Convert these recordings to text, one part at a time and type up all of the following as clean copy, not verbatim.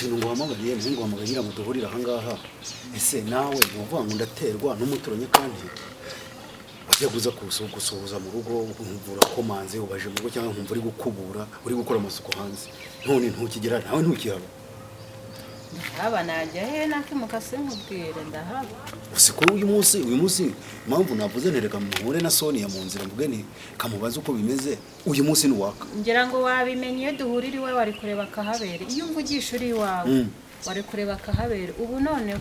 ikintu ngo hamagariye ngo hamagarira mu duhurira aha ngaha ese nawe uvuga ngo ndaterwa n'umuturanyi kandi wajya kuza gusuhuza mu rugo umvura komanze ubaje mu rugo cyangwa nkumva uri gukubura uri gukora amasuku hanze none ntukigera nawe ntukihaba haba najya he nakimukase nkubwire ndahaba usiko uyu munsi impamvu navuze ntereka muhure na Sonia mu nzira mvugene kamubaza uko bimeze uyu munsi ni waka ngira ngo wabimenye iyo duhurira iwe wari kureba kahabere iyo mvugisha uri wawe wari kureba kahabere ubu none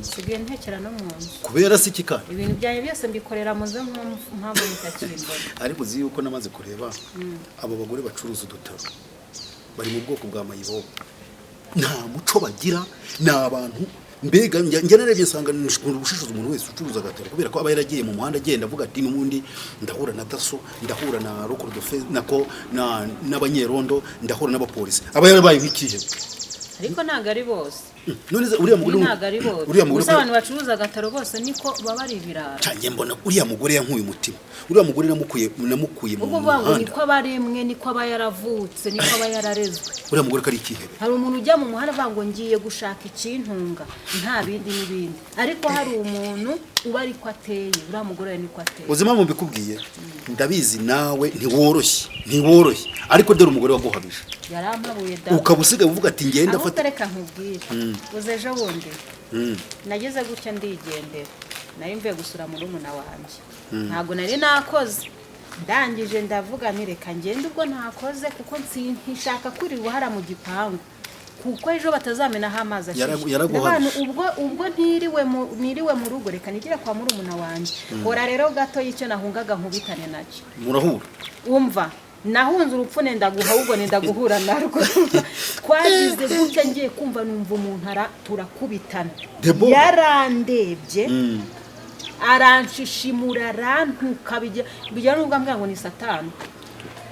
sigiye ntekera no mu nzu kubera sikika ibintu byanjye byose mbikorera muze mpamvu mutakimbona ariko uzi yuko namaze kureba abo bagore bacuruza udutaro bari mu bwoko bwa mayibobo nta muco bagira n'abantu mbega njye narebye nsanga n'ubushishoza umuntu wese ucuruza agataro kubera ko aba yaragiye mu muhanda agenda avuga ati n'ubundi ndahura na daso ndahura na rokuru dofe nako n'abanyerondo ndahura n'abapolisi aba yarabaye nk'ikihe ariko ntago ari bose none uriya mugore uriya mugore abantu bacuruza agataro bose niko baba ari ibirara cyane mbona uriya mugore yankuye umutima uriya mugore namukuye mu muhanda niko abaremwe niko aba yaravutse niko aba yararezwe uriya mugore kari ikihe hari umuntu ujya mu muhanda avuga ngo ngiye gushaka ikintunga nta bindi n'ibindi ariko hari umuntu uba ariko ateye uriya mugore niko ateye ubuzima mu mbikubwiye ndabizi nawe ntiworoshye ariko dore umugore waguhabije yarampabuye da ukabusiga uvuga ati ngenda fata reka nkubwire uzeje wundi nageze gutya ndigendera nari mvuye gusura mu rumuna wanje ntago nari nakoze ndangije ndavuga nti reka ngende ubwo ntakoze kuko nshaka kuri buhara mu gipangu kuko ejo batazamenaho amazi ashyushye ubwo niriwe mu rugo reka nigire kwa murumuna wanje hora rero gato y'icyo nahungaga nkubitane nacyo murahura umva nahunze urupfu nenda ahubwo nenda guhura narwo twagize gutya ngiye kumva numva umuntu turakubitana yarandebye aranshishimura arantuka bijya n'ubwo ambwira ngo ni satani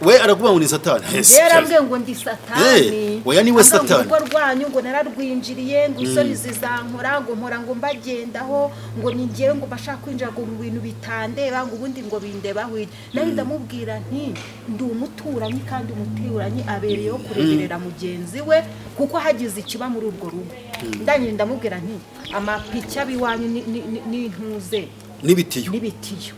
we arakuvuga ngo ni satani yarambwiye ngo ndi satani oya niwe satani ngo rwanyu ngo nararwinjiriye ngo isoni zizankora ngo mpora ngo mbagendaho ngo ningewe ngo bashaka kwinjira mu bintu bitandeba ngo ubundi ngo bindebaho nari ndamubwira nti ndi umuturanyi kandi umuturanyi abereyeho kureberera mugenzi we kuko hagize ikiba muri urwo rugo ndanyine ndamubwira nti amapiki abiwanyu n'intuze n'ibitiyo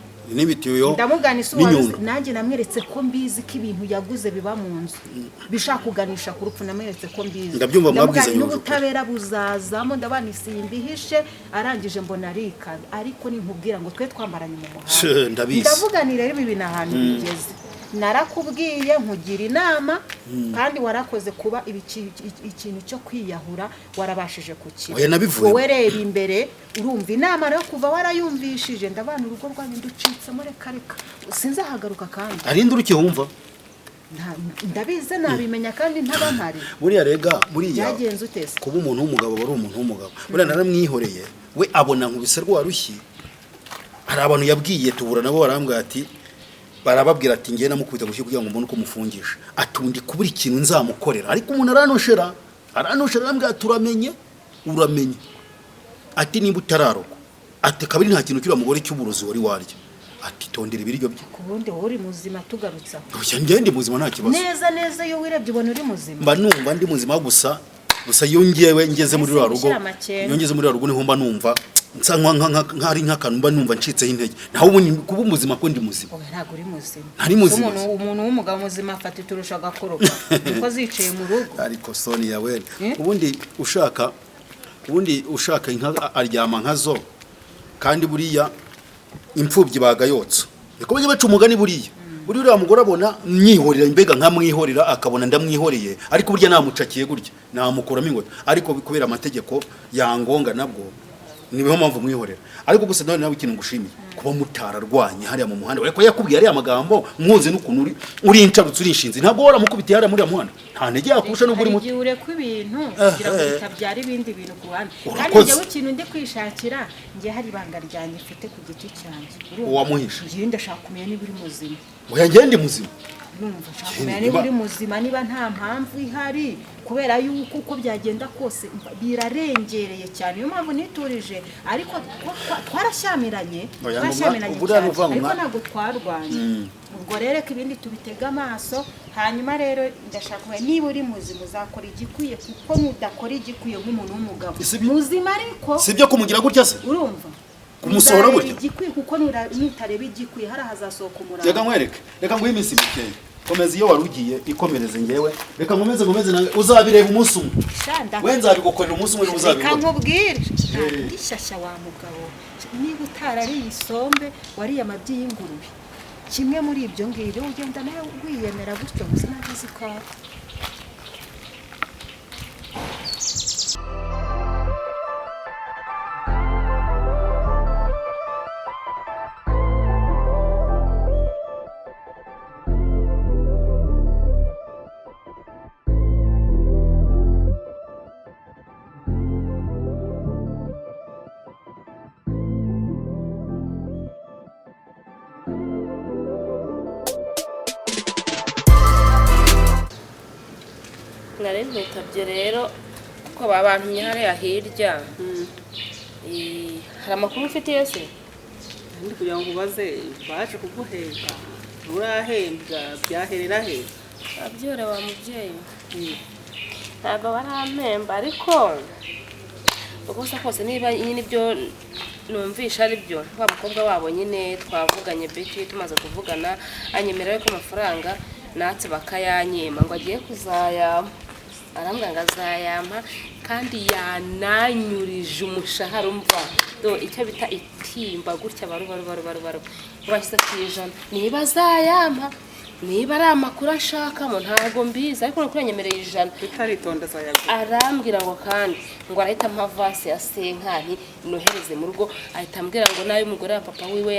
ndamuganisa nanjye namweretse ko mbizi ko ibintu yaguze biba mu nzu bishaka kuganisha ku rupfu namweretse ko mbizi ndabyumva mwabwizanye n'ubutabera buzazamo ndabanisiye imbihishe arangije mbona arikaza ariko ninkubwira ngo twe twambaranye mu muhanda ndavuganira rero ibi ahantu bigeze narakubwiye nkugira inama kandi warakoze kuba ikintu cyo kwiyahura warabashije kukira wowe reba imbere urumva inama rero kuva warayumvishije ndabana urugo rwanyu nducitsemo reka sinzahagaruka kandi arinde urukihumva ndabize nabimenya kandi ntabampari buriya rega buriya yagenze utese kuba umuntu w'umugabo bari umuntu w'umugabo buriya naramwihoreye we abona nkubise rwarushyi hari abantu yabwiye tubura nabo barambwira ati barababwira ati ngiye namukubita gushye kugira ngo mbone uko mufungisha atundi kubura ikintu nzamukorera ariko umuntu aranoshera arambwira turamenye uramenye ati nimba utararogo ati kabiri nta kintu kiri mugore cy'uburozi wari warya ati tondera ibiryo bye kubundi uri muzima tugarutsa oya ngende muzima nta kibazo neza yo wirebye ubona uri muzima mba numva ndi muzima gusa yongewe ngeze muri rugo yongeze muri rugo niho mba numva nsa nkari nk'akantu mba numva ncitseho intege naho ubu kuba umuzima ko ndi muzima ntabwo uri muzima ntari muzima umuntu w'umugabo muzima afata iturusha agakoroka niko zicaye mu rugo ariko Sonia we ubundi ushaka inka aryama nkazo kandi buriya imfubyi bagayotso niko bajye baca umugani buriya mugore abona mwihorera mbega nkamwihorera akabona ndamwihoreye ariko burya namucakiye gutya namukuramo ingwe ariko kubera amategeko yangonga nabwo niho mpamvu mwihorera ariko gusa nawe ikintu ngushimiye kuba mutararwanye hariya mu muhanda ariko yakubwiye ari amagambo mwoze n'ukuntu uri incabutse uri inshinzi ntabwo waramukubitiye hariya muri muhanda nta ntege yakusha n'ubwo uri muto igihe ku bintu kugira ngo bitabyara ibindi bintu ku bandi kandi njyewe ikintu ndi kwishakira njye hari ibanga ryanjye mfite ku giti cyanjye wamuhisha njye ndashaka kumenya niba uri muzima oya njye ndi muzima numva nshaka kumenya niba uri muzima niba nta mpamvu ihari kubera yuko uko byagenda kose birarengereye cyane niyo mpamvu niturije ariko twarashyamiranye ariko ntabwo twarwanye ubwo rero ko ibindi tubitega amaso hanyuma rero ndashaka kumenya niba uri muzima uzakora igikwiye kuko nudakora igikwiye nk'umuntu w'umugabo muzima ariko sibyo kumugira gutya se urumva kumusohora gutya igikwiye kuko nutareba igikwiye hari hazasohoka umurava reka nkwereke reka nguhe iminsi mike komeza iyo warugiye ikomereze ngewe reka nkomeze nawe uzabireba umunsi umwe we nzabigukorera umunsi umwe uzabibona reka nkubwire gishyashya wa mugabo niba utarariye isombe wariye amabyi y'ingurube kimwe muri ibyo ngibyo ugenda nawe wiyemera gutyo gusa ntazi ko nari ntutabye rero ko babantumye hariya hirya hari amakuru ufitiye se ndi kugira ngo ubaze baje kuguhemba urahembwa byaherera he abyore wa mubyeyi ntabwo barampemba ariko ukosa kose niba nyine ibyo numvisha ari byo wa mukobwa wabo nyine twavuganye Betty tumaze kuvugana anyemerera ko amafaranga natse bakayanyema ngo agiye kuzayama arambwa ngazayama kandi yananyurije umushahara umva do icyo bita itimba gutya baru washyize ku ijana niba azayama niba ari amakuru ashakamo ntabwo mbizi ariko nuko yanyemereye ijana bitaritonda azayagura arambwira ngo kandi ngo arahita amavasi ya senkani nohereze mu rugo ahita ambwira ngo nayo umugore wa papa wiwe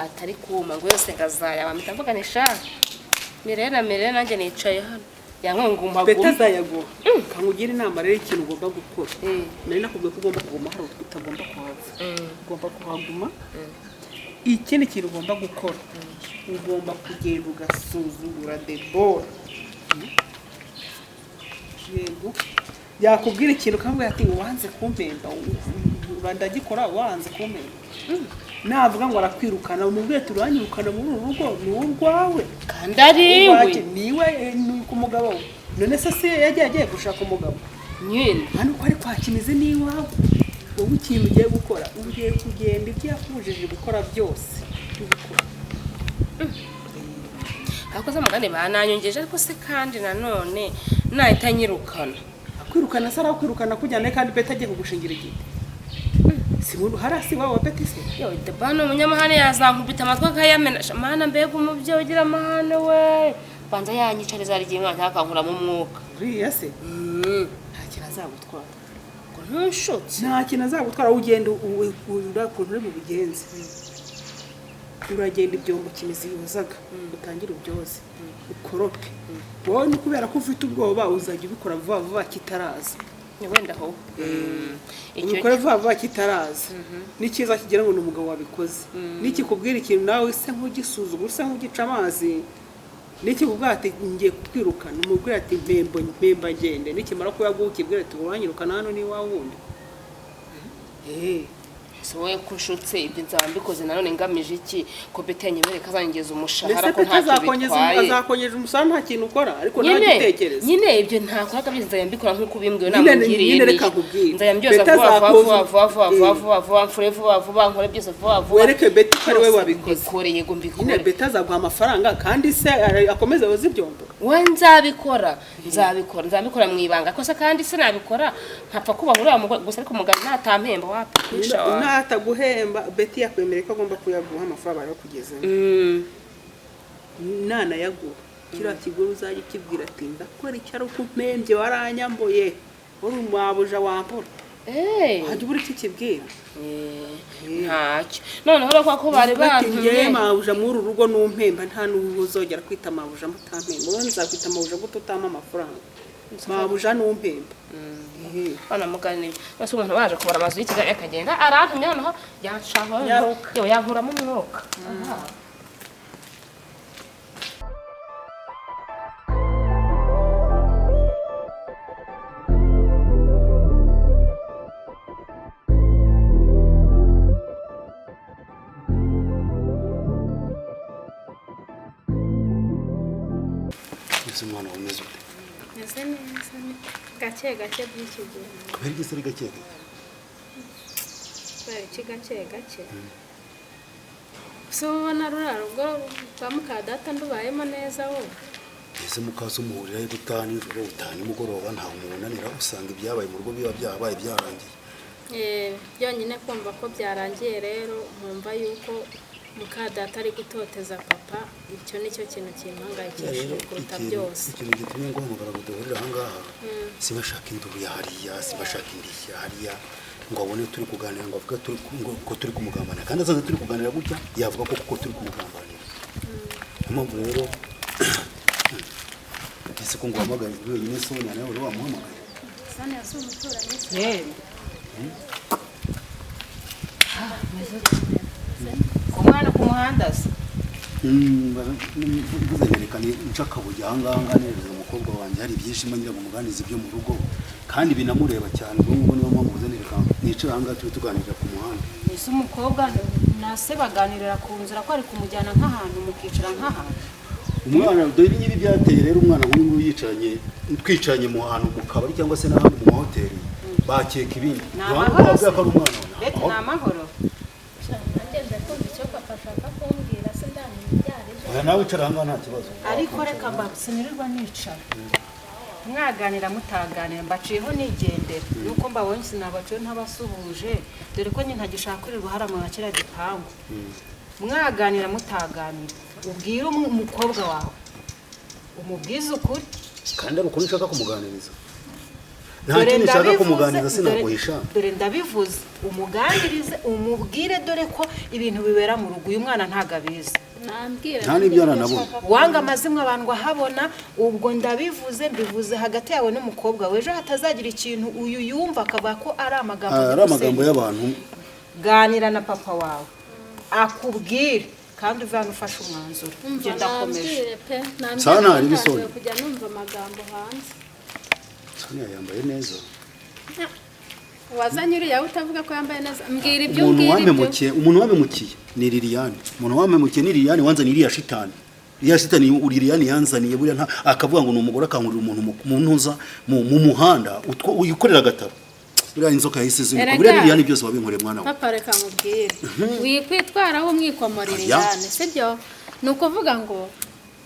atari kuma ngo yose ngazayama mpita mvuganisha mirera nanjye nicaye hano yankonguma betazayagura kangugira inama rero ikintu ugomba gukora nari nakubwiye ko ugomba kuguma hari utagomba kuhava ugomba kuhaguma ikindi kintu ugomba gukora ugomba kugenda ugasuzugura Debora yego yakubwira ikintu kamwe ati wanze kumpemba urandagikora wanze kumpemba navuga ngo arakwirukana umubwiye turanyirukana muri uru rugo ni urwawe kandi ariwe niwe ku mugabo none se yagiye gushaka umugabo nyine hano ko ari kwakimize n'iwawe wowe ikintu ugiye gukora ugiye kugenda ibyo yakubujije gukora byose ubikora akoze amagane bananyongeje ariko se kandi nanone nahita nyirukana akwirukana se arakwirukana kujyana kandi Betty agiye kugushingira igiti simuru harasi wawe Betty se yo debano umunyamahane yazankubita amatwi akayamena mana mbega umubyeyi ugira amahane we banza yanyicariza ari gihe mwana akankura mu mwuka uriya se nta kintu azagutwara ngo ntushutse nta kintu azagutwara ugenda uri mu bugenzi uragenda ibyombo kimizi yozaga utangira ubyoze ukorope wowe ni kubera ko ufite ubwoba uzajya ubikora vuba kitaraza wenda ho ubikora vuba kitaraza n'ikiza kigira ngo ni umugabo wabikoze nikikubwira ikintu nawe se nk'ugisuzugura se nk'ugica amazi nikikubwira ati ngiye kutwirukana umubwira ati mpemba ngende nikimara kuyaguha ukibwira ati uranyirukana hano ni wawe wundi wowe kushutse ibyo nzaba mbikoze nanone ngamije iki ko Betty yanyemereye kazangeza umushahara ko ntacyo bitwaye azakongeza umushahara nta kintu ukora ariko nta gitekerezo nyine ibyo ntakoraga bizaya mbikora nkuko bimbwiwe namugiriye nzaya mbyoza vuba nkore byose vuba wereke Betty ko ari we wabikoze bikoreye ngo mbikore Betty azaguha amafaranga kandi se akomeza abaza ibyombo we nzabikora mu ibanga ko se kandi se nabikora ntapfa kubahura gusa ariko umugabo natampemba wapfa ataguhemba Betty yakwemereye ko agomba kuyaguha amafaranga yo kugeza nana yaguha kira kiguru uzajya kibwira ati ndakora icyaro kumpembye waranyamboye uri umwabuja wampora hajya ubura iki kibwira ntacyo noneho ko bari bantumye mabuja muri uru rugo n'umpemba nta n'uzogera kwita mabuja mutampemba wowe nzakwita mabuja gute utama amafaranga mabuja n'umpemba bana mugani bose umuntu baje kubara amazu y'Ikigali akagenda arantumye noneho yanshaho yankuramo umwuka gake gake by'iki gihe kubera iki se ari gake kubera iki gake gake so ubona ruriya rugo rwa mukadata ndubayemo neza wowe ese mukaso muhurirayo gutaha nijoro utaha nimugoroba ntawe umunanira usanga ibyabaye mu rugo biba byabaye byarangiye byonyine kumva ko byarangiye rero nkumva yuko mukadata ari gutoteza papa icyo nicyo kintu kimpangayikishije kuruta byose ikintu gitumye nguhamagara ngo duhurire aha ngaha sibashaka induru ya hariya sibashaka indishyi hariya ngo abone turi kuganira ngo avuga ko turi kumugambanira kandi asanzwe turi kuganira gutya yavuga ko kuko turi kumugambanira niyo mpamvu rero ese ko nguhamagaye wenyine Sonia nawe uri wamuhamagaye Sonia si umuturanyi umwana ku muhanda se mvuzerekane nshakabuye aha ngaha nganiriza umukobwa wanjye hari byinshi ngira ngo muganize ibyo mu rugo kandi binamureba cyane ubwo ngubwo niyo mpamvu mvuzenereka nicara aha ngaha turi tuganirira ku muhanda ese umukobwa na se baganirira ku nzira ko ari kumujyana nk'ahantu mukicara nk'ahantu umwana dore n'ibi byateye rero umwana nk'uyu nguyu yicaranye twicaranye mu hantu mu kabari cyangwa se n'ahandi mu mahoteli bakeka ibindi ni amahoro se ko ari umwana leta ni amahoro ngende kumva icyo papa ashaka kumbwira se ndamenya ibyo ari byo nawe wicara aha ngaha nta kibazo ariko reka mbasinirirwa nicara mwaganira mutaganira mbaciyeho nigendera nuko mbabonye sinabaciye ntabasuhuje dore ko nyine ntagishaka kwirirwa haramwe nka kiriya gipangu mwaganira mutaganira ubwire umukobwa wawe umubwize ukuri kandi ari ukuntu ushaka kumuganiriza nta kintu ushaka kumuganiriza sinaguhisha dore ndabivuze umuganirize umubwire dore ko ibintu bibera mu rugo uyu mwana ntago abizi nta n'ibyo aranabona wanga amazimwe abantu ahabona ubwo ndabivuze mbivuze hagati yawe n'umukobwa we ejo hatazagira ikintu uyu yumva akavuga ko ari amagambo y'abantu ganira na papa wawe akubwire kandi uve hano ufashe umwanzuro ibyo ndakomeje sana hari bisoni kujya numva amagambo hanze Sonia yambaye neza wazanye uriya utavuga ko yambaye neza mbwira ibyo umuntu wamemukiye ni Liliane umuntu wamemukiye ni Liliane wanzaniye iriya shitani Liliane yanzaniye buriya akavuga ngo ni umugore akangurira umuntu mu ntuza mu muhanda uyikorera agataro buriya inzoka yahise zinuka buriya Liliane byose wabinkoreye mwana we papa reka nkubwire wikwitwaraho umwikomora Liliane sibyo ni ukuvuga ngo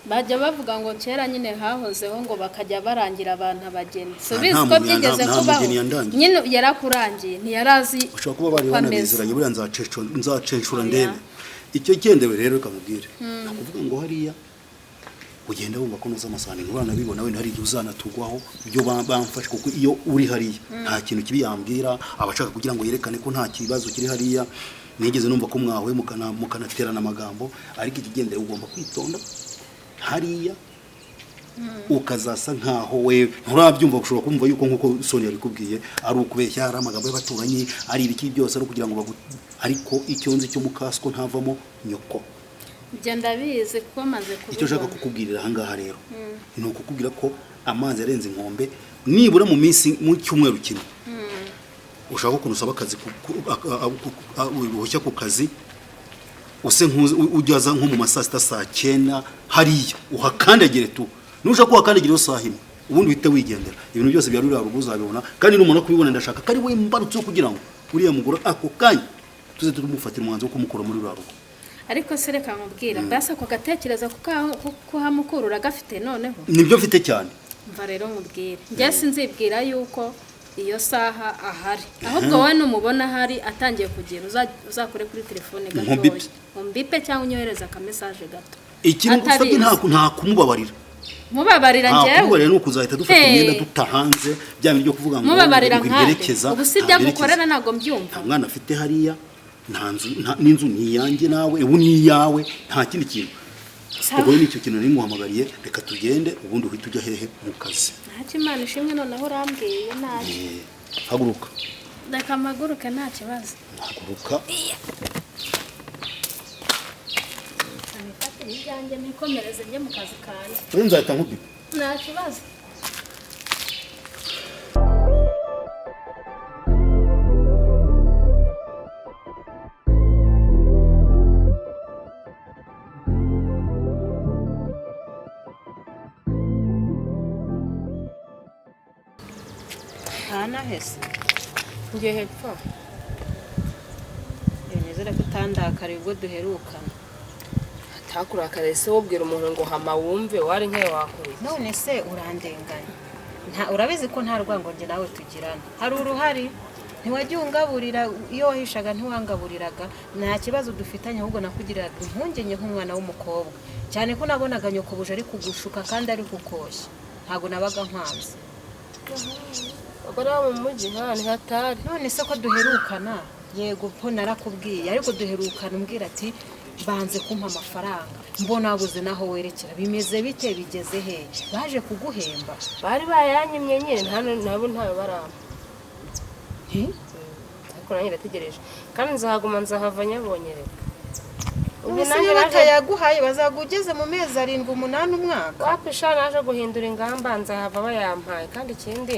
bajya bavuga ngo kera nyine hahozeho ngo bakajya barangira abantu abageni subizi ko byigeze kubaho nyine yarakurangiye ntiyarazi ushobora kuba bari banabiziranye buriya nzacecura ndebe icyo cyendewe rero kamubwire nakuvuga ngo hariya ugenda wumva ko noza amasahani nk'abana bibona wenda hari igihe uzanatugwaho ibyo bamfashe kuko iyo uri hariya nta kintu kibi yambwira abashaka kugira ngo yerekane ko nta kibazo kiri hariya nigeze numva ko mwahuye mukanaterana amagambo ariko ikigendere ugomba kwitonda hariya ukazasa nkaho we nturabyumva ushobora kumva yuko nkuko Sonia yabikubwiye ari ukubeshya ari amagambo y'abaturanyi ari ibiki byose ari kugira ngo ariko icyo nzi cyo mukasko ntavamo nyoko ibyo ndabizi kuko maze kubibona icyo ushaka kukubwirira aha ngaha rero ni ukukubwira ko amazi yarenze inkombe nibura mu minsi mu cyumweru kimwe ushaka kunusaba akazi uruhushya ku kazi use ujyaza nko mu masaa 6 saa 9 hariya uhakandagire tu nushaka uhakandagire yo saa 1 ubundi uhite wigendera ibintu byose bya ruriya rugo uzabibona kandi n'umuntu kubibona ndashaka kari we mbarutse kugira ngo uriya mugore ako kanya tuze tumufatira umwanzo wo kumukura muri ruriya rugo ariko se reka nkubwira mbese ako gatekereza ko hamukurura gafite noneho nibyo mfite cyane mva rero nkubwire njye sinzibwira yuko iyo saha ahari ahubwo wowe numubona ahari atangiye kugira uzakore kuri telefone gatoya umbipe cyangwa unyohereza aka message gato ikintu gusabye nta kumubabarira mubabarira njyewe kubabarira nuko uzahita dufata imyenda dutahanze bya bindi byo kuvuga ngo mubabarira nk'abe ubu si byagukorera ntago mbyumva umwana afite hariya n'inzu ni iyanjye nawe ubu ni iyawe nta kindi kintu ubwo nicyo kintu nari muhamagariye reka tugende ubundi uhita ujya hehe mu kazi ntacyo Imana ishimwe noneho urambwiye nabi haguruka reka mpaguruke nta kibazo haguruka nifatire ibyanjye nikomereze njye mu kazi kanjye nzahita nkubwira nta kibazo utana hese ngiye hepfo nizere ko utandakariye ubwo duherukana atakurakare se wubwira umuntu ngo hama wumve wari nkayo wakuriye none se urandenganya urabizi ko nta rwango njye nawe tugirana hari uruhari ntiwagiye ungaburira iyo wahishaga ntiwangaburiraga nta kibazo dufitanye ahubwo nakugiriraga impungenge nk'umwana w'umukobwa cyane ko nabonaga nyokobuje ari kugushuka kandi ari kukoshya ntabwo nabaga nkwanze abari mu mujyi ni hatari none se ko duherukana yego po narakubwiye ariko duherukana umbwira ati banze kumpa amafaranga mbona wabuze naho werekera bimeze bite bigeze he baje kuguhemba bari bayanyimye nyine nabo ntayo barama ariko nanjye ndategereje kandi nzahaguma nzahava nyabonye reka ubwo nanjye batayaguhaye bazagugeze mu mezi 7 8 umwaka wapisha naje guhindura ingamba nzahava bayampaye kandi ikindi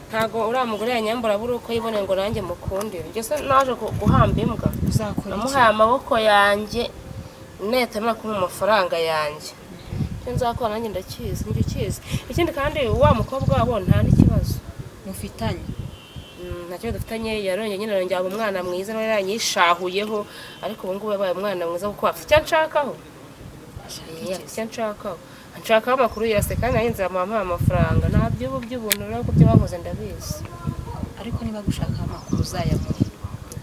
ntago uriya mugore yanyambura buri uko yibone ngo nanjye mukundire njye se naje guhamba imbwa uzakora namuhaye amaboko yanjye neta nakuma amafaranga yanjye cyo nzakora nanjye ndakizi njye kizi ikindi kandi wa mukobwa wabo nta n'ikibazo mufitanye ntacyo dufitanye yaronye nyine arongera umwana mwiza nawe yanyishahuyeho ariko ubu ngubu yabaye umwana mwiza kuko afite icyo nshakaho nshakaho amakuru yose kandi nanjye nzamuha amafaranga nta by'ubu by'ubuntu rero ko byo bakoze ndabizi ariko niba gushaka amakuru uzayamuhe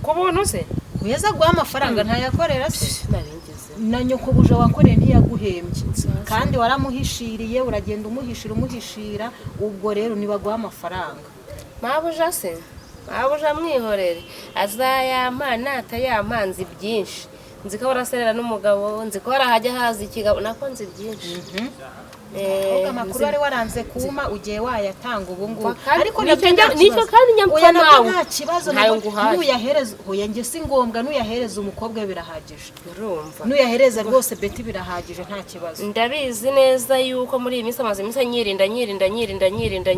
ku buntu se uyeza guha amafaranga ntayakorera se nabingeze na nyokobuje wakoreye ntiyaguhembye kandi waramuhishiriye uragenda umuhishira ubwo rero niba guha amafaranga mabuja se mabuja mwihorere azayampa natayampanze byinshi nzi ko baraserera n'umugabo nzi ko harahajya haza ikigabo nako nzi byinshi amakuru ari waranze kuma ugiye wayatanga ubu ngubu ariko nicyo kandi nyampa nawe nta kibazo nuyahereza hoya nge si ngombwa nuyahereza umukobwa birahagije urumva nuyahereza rwose beti birahagije nta kibazo ndabizi neza yuko muri iyi minsi amaze iminsi nyirinda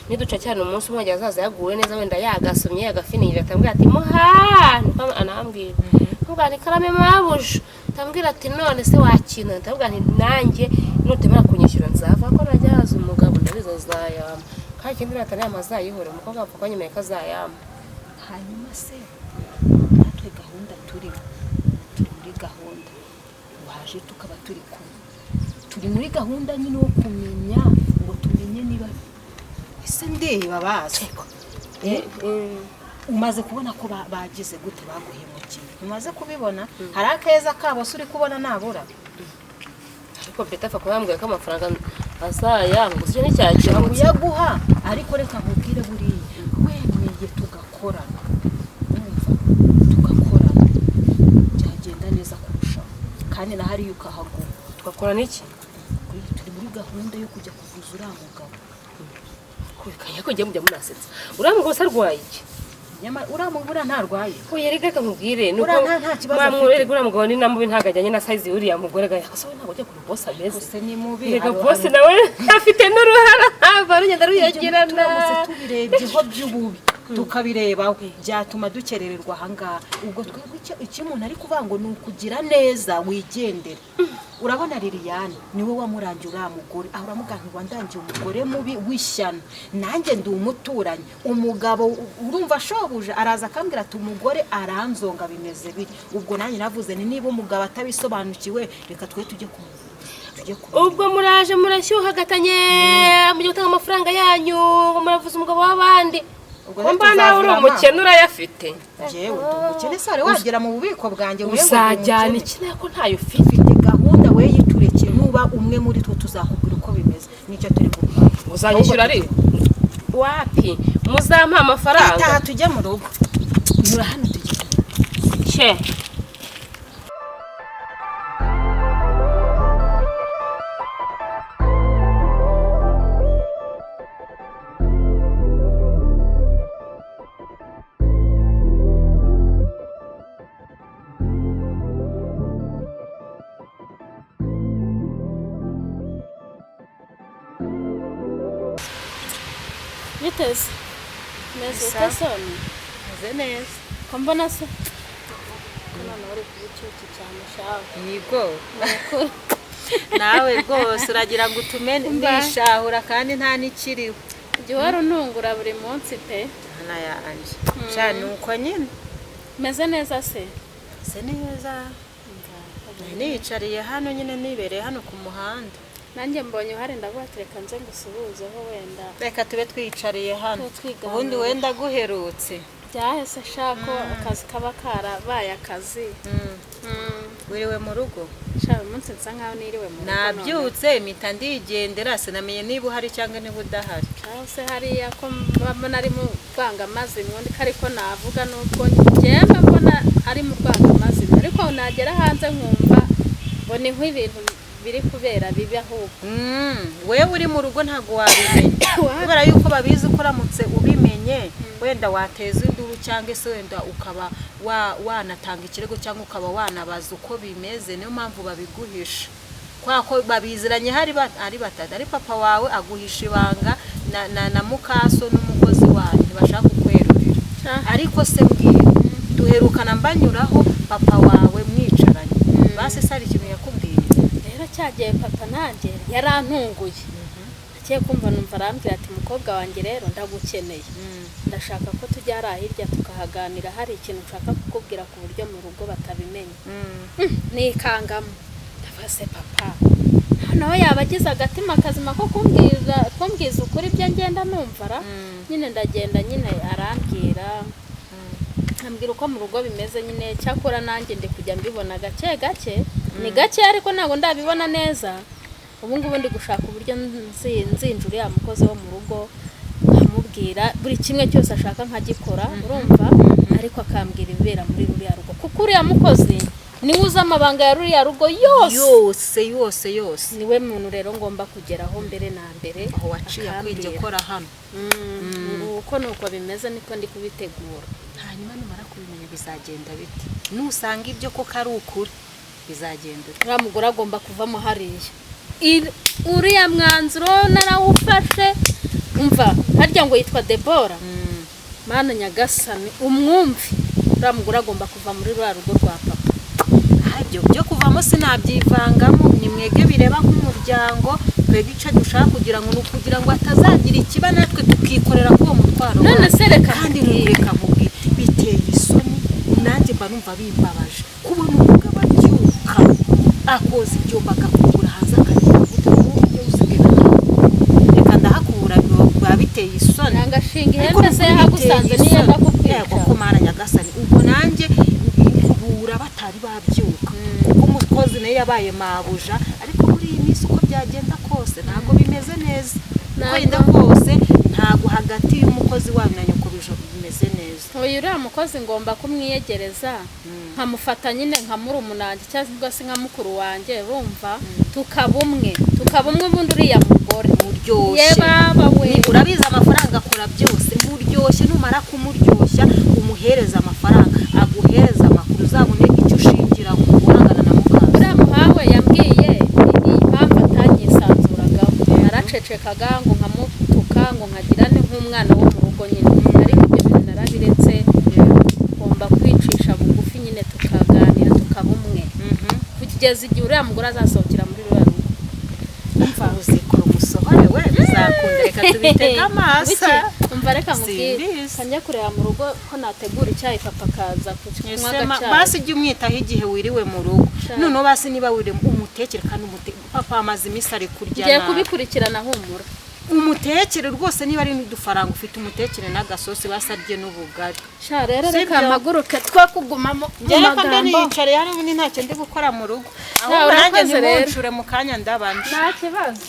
niduca cyane umunsi umwe azaza yaguwe neza wenda yagasomye yagafinira atambwira ati muha niko anambwira mvuga ni karame mabuje tambwira ati none se wakina ndavuga nti nanjye nutemera kunyishyura nzava ko najyaza umugabo ndabizo zayama kandi ikindi natane amazayihore umukobwa apfa ko nyemeye kazayama hanyuma se natwe gahunda turi muri gahunda waje tukaba turi muri gahunda nyine wo kumenya ngo tumenye niba ese ndeba bazi umaze kubona ko bagize gute baguhemukiye umaze kubibona hari akeza kabo uri kubona nabura ariko beta fa kubambwiye ko amafaranga azayanga gusa ni cyacyo uyaguha ariko reka nkubwire buriya wemeye tugakorana byagenda neza kurushaho kandi na hari ukahagura tugakorana iki turi muri gahunda yo kujya kuvuza uriya mugabo kubikanya ko ngiye mujya munasetsa uriya mugabo se arwaye iki uramubura ntarwaye oya reka nkubwire nuko mwamwereka uriya mugabo ni namubi ntagajyanye na size uriya mugore ga yakase we ntabwo ajya ku boss ameze se ni mubi reka boss nawe afite n'uruhara barugenda ruyagirana tubirebyeho by'ububi tukabirebaho byatuma dukerererwa ahangaha ubwo twebwe icyo umuntu ari kuvuga ngo ni ukugira neza wigendere urabona Liliane niwe wamurangiye uriya mugore aho uramuganga wandangiye umugore mubi wishyana nanjye ndi umuturanyi umugabo urumva ashobuje araza akambwira ati umugore aranzonga bimeze biri ubwo nanjye navuze ni niba umugabo atabisobanukiwe reka twe tujye ubwo muraje murashyuha gatanye mujye gutanga amafaranga yanyu muravuza umugabo w'abandi Kumba nawe uri umukene urayafite jewe umukene sare wagera mu bubiko bwanjye uzajyana iki nako ntayo ufite gahunda we yiturekeye nuba umwe muri twe tuzakubwira uko bimeze nicyo turi gukora uzanyishyura ari wapi muzampa amafaranga taha tujye mu rugo nyura hano tugeze cye Biteze neza utasoni neza ko mbona se none uri kubicucu cyane shawe yego nawe rwose uragira ngo utume ndishahura kandi nta nikiriho jya uhora unungura buri munsi pe hana yanje cyane uko nyine meze neza se se neza niyicariye hano nyine nibereye hano ku muhanda nanjye mbonye uhari ndavuga reka nze ngusuhuzeho wenda reka tube twicariye hano Twiganirira. ubundi wenda guherutse byahise shako akazi kaba karabaye akazi wiriwe mu rugo shaka umunsi nsa nkaho niriwe mu rugo nabyutse mpita ndigendera sinamenye niba uhari cyangwa niba udahari none. Se hariya ko mbona ari mu rwangamazi ubundi ariko navuga nuko njyewe mbona ari mu rwangamazi ariko nagera hanze nkumva ngo ni nk'ibintu biri kubera bibi ahubwo wewe uri mu rugo ntabwo wabimenya kubera yuko babizi ko uramutse ubimenye wenda wateza induru cyangwa se wenda ukaba wanatanga ikirego cyangwa ukaba wanabaza uko bimeze niyo mpamvu babiguhisha kwako babiziranye ari batatu ari papa wawe aguhisha ibanga na mukaso n'umukozi wanyu bashaka kukwerurira ariko se mbwira duherukana mbanyuraho papa wawe mwicaranye basi sari ikintu yakubwiye rero cyagiye papa nanjye yarantunguye agiye kumva numva arambwira ati mukobwa wanjye rero ndagukeneye ndashaka ko tujya hirya tukahaganira hari ikintu nshaka kukubwira ku buryo mu rugo batabimenya nikangamo ndavuga se papa nawe yaba agize agatima kazima ko kumbwiza ukuri ibyo ngenda numvara nyine ndagenda nyine arambwira ambwira uko mu rugo bimeze nyine cyakora nanjye ndi kujya mbibona gake gake ni gake ariko ntabwo ndabibona neza ubu ngubu ndi gushaka uburyo nzinjura uriya mukozi wo mu rugo nkamubwira buri kimwe cyose ashaka nkagikora urumva ariko akambwira ibibera muri ruriya rugo kuko uriya mukozi niwe uzi amabanga ya ruriya rugo yose niwe muntu rero ngomba kugeraho mbere na mbere aho waciye kwinjye kora hano uko nuko bimeze niko ndi kubitegura hanyuma numara kubimenya bizagenda bite nusanga ibyo ko ari ukuri bizagenda uriya mugore agomba kuvamo hariya uriya mwanzuro narawufashe umva harya ngo yitwa Debora mana nyagasani umwumvi uriya mugore agomba kuva muri ruriya rugo rwa papa ibyo byo kuvamo sinabyivangamo ni mwege bireba nk'umuryango twebwe icyo dushaka kugira ngo atazagira ikiba natwe tukikorera k'uwo mutwaro none se reka kandi reka mubwire biteye isoni nanjye mba numva bimbabaje kubona umugabo abyuka akoza ibyombo agakura hanze akagira gute n'uburyo usigaye reka ndahakura biba biteye isoni ntangashinga ihembe se yahagusanze niyo ndakubwira kuko mara nyagasani ubwo nanjye nkubura batari babyuka kuko umukozi nayo yabaye mabuja ariko muri iyi minsi uko byagenda kose ntabwo bimeze neza uko yenda kose ntabwo hagati y'umukozi wawe na nyoko bimeze neza uyu uriya mukozi ngomba kumwiyegereza nkamufata nyine nka murumunange cyangwa se nka mukuru wanjye bumva tukaba umwe ubundi uriya mugore muryoshye urabizi amafaranga akora byose muryoshye numara kumuryoshya umuhereza amafaranga aguhereza amakuru uzabone icyo ushingira guhangana na mukazi uriya muhawe yambwiye impamvu atanyisanzuragaho naracecekaga ngo nkamutuka ngo nkagirane nk'umwana wo mu rugo nyine ariko ibyo bintu narabiretse ngomba kwicisha bugufi nyine tukaganira tukaba umwe kugeza igihe uriya mugore azasohokera muri ruriya rugo umva uzikora umusohore we bizakunda reka tubitege amaso umva reka mubwire kanjya kureba mu rugo ko nategura icyayi papa kaza kunywa agacyayi basi ujye umwitaho igihe wiriwe mu rugo noneho basi niba wiriwe umutekere kandi papa amaze iminsi ari kurya ngiye kubikurikirana humura umutekere rwose niba ari n'udufaranga ufite umutekere n'agasosi basarye n'ubugari sha rero reka amaguruke twa kugumamo njyewe kandi niyicare hano ubundi ntacyo ndi gukora mu rugo aho nanjye ntibuncure mu kanya ndabanje nta kibazo